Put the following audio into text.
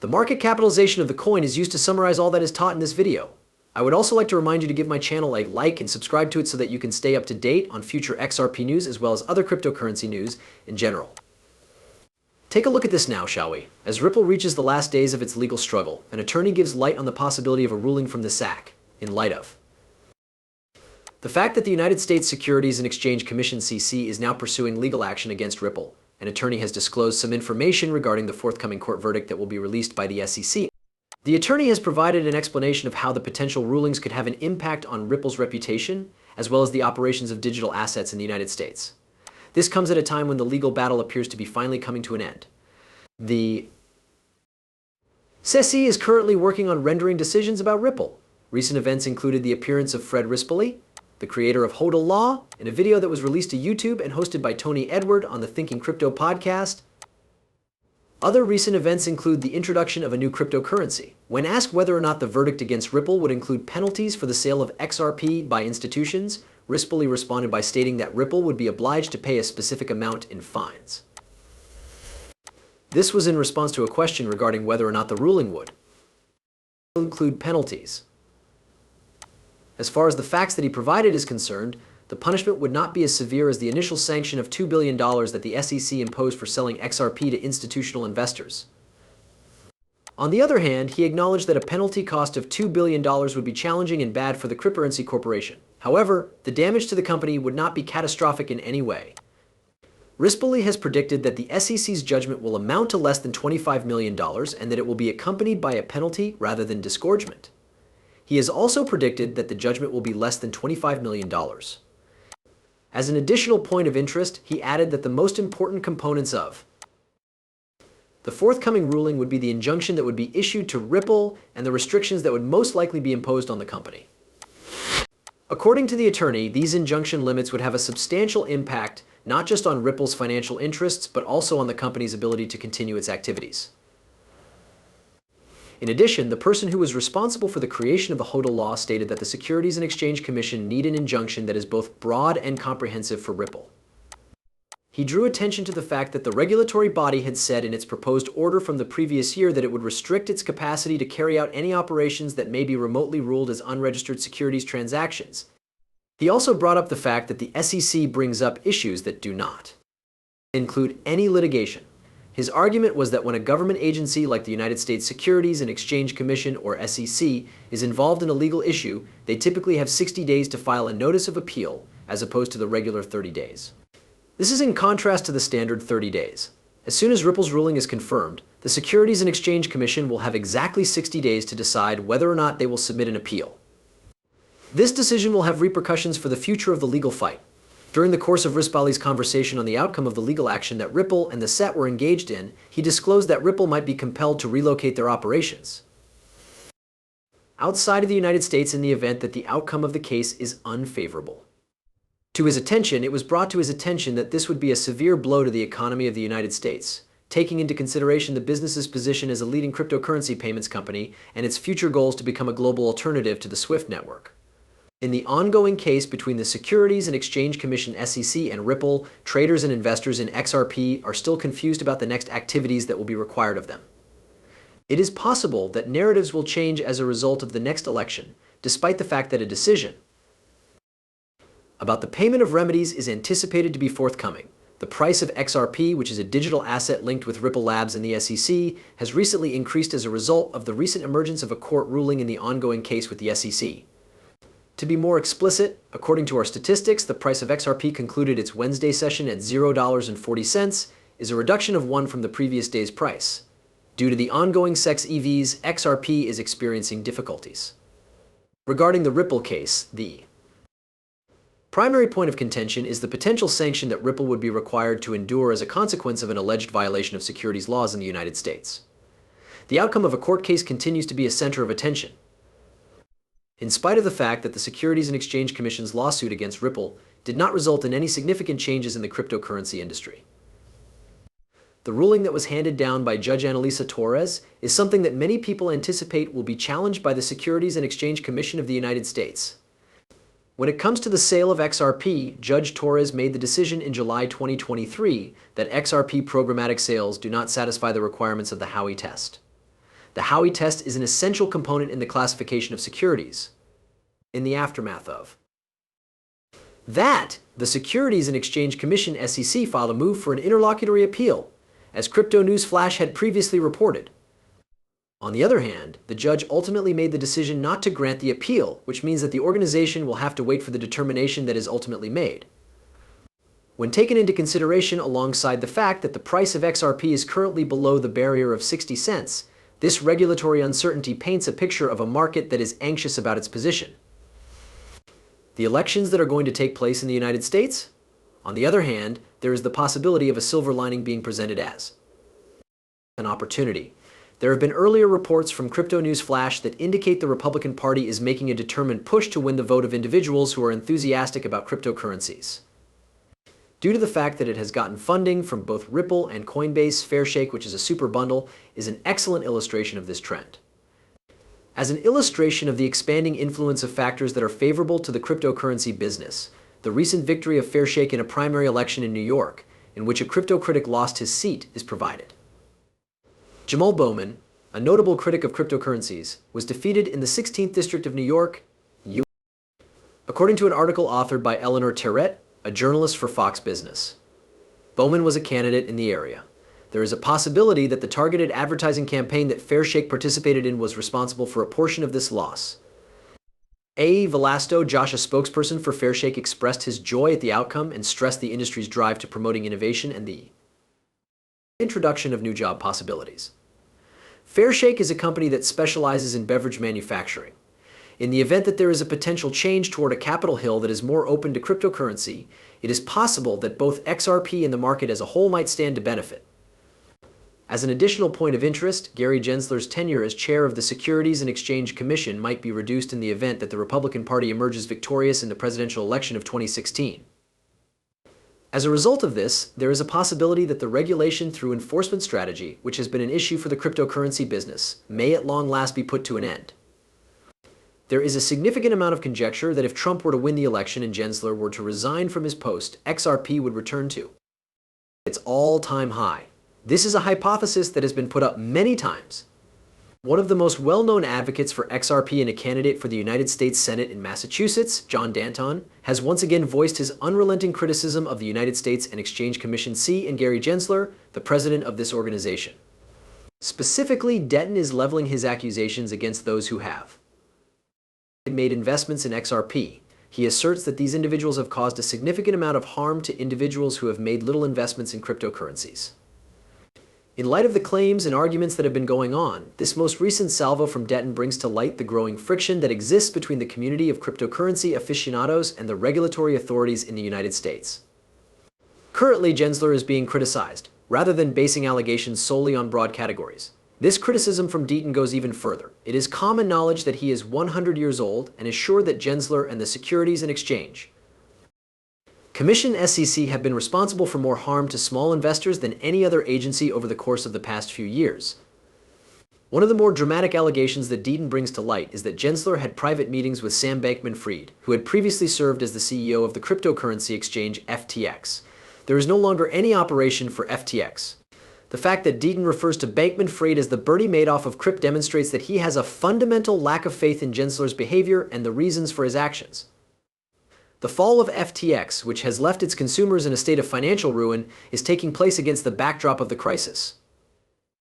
The market capitalization of the coin is used to summarize all that is taught in this video. I would also like to remind you to give my channel a like and subscribe to it so that you can stay up to date on future XRP news as well as other cryptocurrency news in general. Take a look at this now, shall we? As Ripple reaches the last days of its legal struggle, an attorney gives light on the possibility of a ruling from the SEC, in light of the fact that the United States Securities and Exchange Commission (SEC) is now pursuing legal action against Ripple. An attorney has disclosed some information regarding the forthcoming court verdict that will be released by the SEC. The attorney has provided an explanation of how the potential rulings could have an impact on Ripple's reputation, as well as the operations of digital assets in the United States. This comes at a time when the legal battle appears to be finally coming to an end. The SEC is currently working on rendering decisions about Ripple. Recent events included the appearance of Fred Rispoli, the creator of HODL Law, in a video that was released to YouTube and hosted by Tony Edward on the Thinking Crypto podcast. Other recent events include the introduction of a new cryptocurrency. When asked whether or not the verdict against Ripple would include penalties for the sale of XRP by institutions, Rispoli responded by stating that Ripple would be obliged to pay a specific amount in fines. This was in response to a question regarding whether or not the ruling would include penalties. As far as the facts that he provided is concerned, the punishment would not be as severe as the initial sanction of $2 billion that the SEC imposed for selling XRP to institutional investors. On the other hand, he acknowledged that a penalty cost of $2 billion would be challenging and bad for the cryptocurrency corporation. However, the damage to the company would not be catastrophic in any way. Rispoli has predicted that the SEC's judgment will amount to less than $25 million and that it will be accompanied by a penalty rather than disgorgement. He has also predicted that the judgment will be less than $25 million. As an additional point of interest, he added that the most important components of the forthcoming ruling would be the injunction that would be issued to Ripple and the restrictions that would most likely be imposed on the company. According to the attorney, these injunction limits would have a substantial impact not just on Ripple's financial interests, but also on the company's ability to continue its activities. In addition, the person who was responsible for the creation of the HODL law stated that the Securities and Exchange Commission need an injunction that is both broad and comprehensive for Ripple. He drew attention to the fact that the regulatory body had said in its proposed order from the previous year that it would restrict its capacity to carry out any operations that may be remotely ruled as unregistered securities transactions. He also brought up the fact that the SEC brings up issues that do not include any litigation. His argument was that when a government agency like the United States Securities and Exchange Commission, or SEC, is involved in a legal issue, they typically have 60 days to file a notice of appeal, as opposed to the regular 30 days. This is in contrast to the standard 30 days. As soon as Ripple's ruling is confirmed, the Securities and Exchange Commission will have exactly 60 days to decide whether or not they will submit an appeal. This decision will have repercussions for the future of the legal fight. During the course of Rispoli's conversation on the outcome of the legal action that Ripple and the SEC were engaged in, he disclosed that Ripple might be compelled to relocate their operations outside of the United States in the event that the outcome of the case is unfavorable. To his attention, it was brought to his attention that this would be a severe blow to the economy of the United States, taking into consideration the business's position as a leading cryptocurrency payments company and its future goals to become a global alternative to the SWIFT network. In the ongoing case between the Securities and Exchange Commission (SEC) and Ripple, traders and investors in XRP are still confused about the next activities that will be required of them. It is possible that narratives will change as a result of the next election, despite the fact that a decision about the payment of remedies is anticipated to be forthcoming. The price of XRP, which is a digital asset linked with Ripple Labs and the SEC, has recently increased as a result of the recent emergence of a court ruling in the ongoing case with the SEC. To be more explicit, according to our statistics, the price of XRP concluded its Wednesday session at $0.40, is a reduction of 1 from the previous day's price. Due to the ongoing SEC's EVs, XRP is experiencing difficulties. Regarding the Ripple case, the primary point of contention is the potential sanction that Ripple would be required to endure as a consequence of an alleged violation of securities laws in the United States. The outcome of a court case continues to be a center of attention. In spite of the fact that the Securities and Exchange Commission's lawsuit against Ripple did not result in any significant changes in the cryptocurrency industry. The ruling that was handed down by Judge Analisa Torres is something that many people anticipate will be challenged by the Securities and Exchange Commission of the United States. When it comes to the sale of XRP, Judge Torres made the decision in July 2023 that XRP programmatic sales do not satisfy the requirements of the Howey test. The Howey test is an essential component in the classification of securities. In the aftermath of that, the Securities and Exchange Commission (SEC) filed a move for an interlocutory appeal, as Crypto News Flash had previously reported. On the other hand, the judge ultimately made the decision not to grant the appeal, which means that the organization will have to wait for the determination that is ultimately made. When taken into consideration alongside the fact that the price of XRP is currently below the barrier of 60 cents, this regulatory uncertainty paints a picture of a market that is anxious about its position. The elections that are going to take place in the United States? On the other hand, there is the possibility of a silver lining being presented as an opportunity. There have been earlier reports from Crypto News Flash that indicate the Republican Party is making a determined push to win the vote of individuals who are enthusiastic about cryptocurrencies. Due to the fact that it has gotten funding from both Ripple and Coinbase, Fairshake, which is a super bundle, is an excellent illustration of this trend. As an illustration of the expanding influence of factors that are favorable to the cryptocurrency business, the recent victory of Fairshake in a primary election in New York, in which a crypto critic lost his seat, is provided. Jamal Bowman, a notable critic of cryptocurrencies, was defeated in the 16th District of New York, US. According to an article authored by Eleanor Terrett, a journalist for Fox Business. Bowman was a candidate in the area. There is a possibility that the targeted advertising campaign that Fairshake participated in was responsible for a portion of this loss. A. Velasco, Josh, a spokesperson for Fairshake, expressed his joy at the outcome and stressed the industry's drive to promoting innovation and the introduction of new job possibilities. Fairshake is a company that specializes in beverage manufacturing. In the event that there is a potential change toward a Capitol Hill that is more open to cryptocurrency, it is possible that both XRP and the market as a whole might stand to benefit. As an additional point of interest, Gary Gensler's tenure as chair of the Securities and Exchange Commission might be reduced in the event that the Republican Party emerges victorious in the presidential election of 2016. As a result of this, there is a possibility that the regulation through enforcement strategy, which has been an issue for the cryptocurrency business, may at long last be put to an end. There is a significant amount of conjecture that if Trump were to win the election and Gensler were to resign from his post, XRP would return to its all-time high. This is a hypothesis that has been put up many times. One of the most well-known advocates for XRP and a candidate for the United States Senate in Massachusetts, John Danton, has once again voiced his unrelenting criticism of the United States and Exchange Commission C and Gary Gensler, the president of this organization. Specifically, Denton is leveling his accusations against those who have made investments in XRP. He asserts that these individuals have caused a significant amount of harm to individuals who have made little investments in cryptocurrencies. In light of the claims and arguments that have been going on, this most recent salvo from Denton brings to light the growing friction that exists between the community of cryptocurrency aficionados and the regulatory authorities in the United States. Currently, Gensler is being criticized, rather than basing allegations solely on broad categories. This criticism from Denton goes even further. It is common knowledge that he is 100 years old and is sure that Gensler and the Securities and Exchange Commission (SEC) have been responsible for more harm to small investors than any other agency over the course of the past few years. One of the more dramatic allegations that Denton brings to light is that Gensler had private meetings with Sam Bankman-Fried, who had previously served as the CEO of the cryptocurrency exchange FTX. There is no longer any operation for FTX. The fact that Denton refers to Bankman-Fried as the Bernie Madoff of crypto demonstrates that he has a fundamental lack of faith in Gensler's behavior and the reasons for his actions. The fall of FTX, which has left its consumers in a state of financial ruin, is taking place against the backdrop of the crisis.